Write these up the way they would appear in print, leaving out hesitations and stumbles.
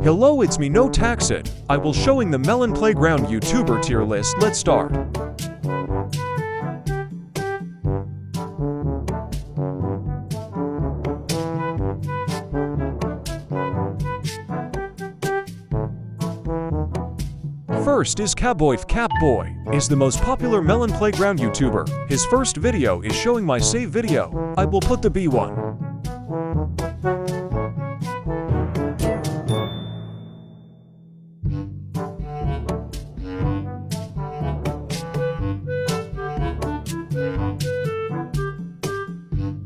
Hello, it's me, No Taxit. I will showing the Melon Playground YouTuber tier list. Let's start. First is Catboy. Catboy is the most popular Melon Playground YouTuber. His first video is showing my save video. I will put the B1.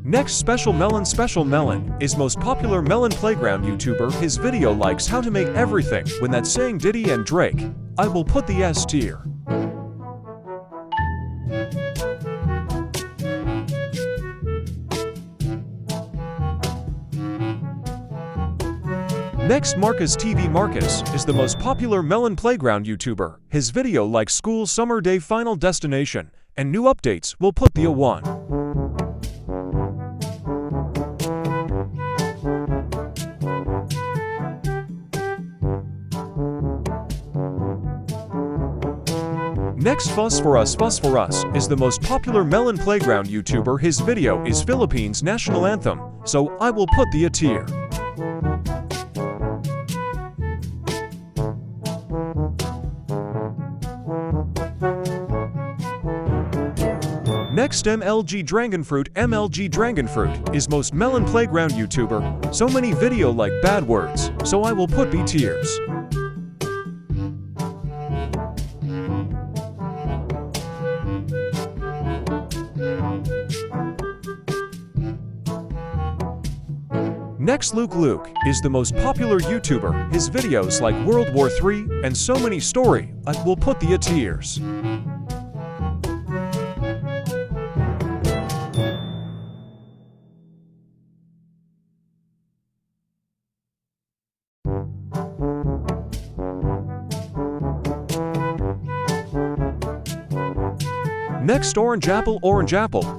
Next, Special Melon is most popular Melon Playground YouTuber. His video likes how to make everything when that's saying Diddy and Drake. I will put the S tier. Next, Marcus TV. Marcus is the most popular Melon Playground YouTuber. His video likes School Summer Day Final Destination and new updates. Will put the A1. Next, Fuss for Us is the most popular Melon Playground YouTuber. His video is Philippines National Anthem, so I will put the A tier. Next, MLG Dragonfruit is most Melon Playground YouTuber. So many video like bad words, so I will put B tiers. Next, Luke is the most popular YouTuber. His videos like World War III and so many story. I will put the A tiers. Next, Orange Apple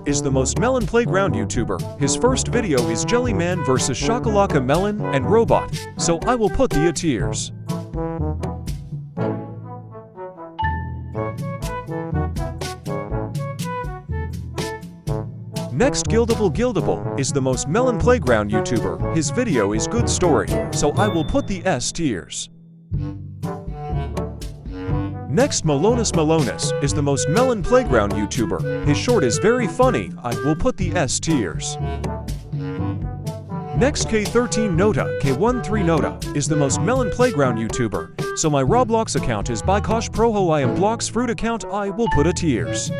is the most Melon Playground YouTuber. His first video is Jellyman vs Shakalaka Melon and Robot, so I will put the A tiers. Next, Gildable is the most Melon Playground YouTuber. His video is Good Story, so I will put the S tiers. Next, Melonis is the most Melon Playground YouTuber. His short is very funny. I will put the S tiers. Next, K13 Nota is the most Melon Playground YouTuber. So my Roblox account is Bykosh Proho. I am Blox Fruit account. I will put A tiers.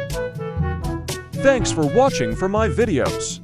Thanks for watching for my videos.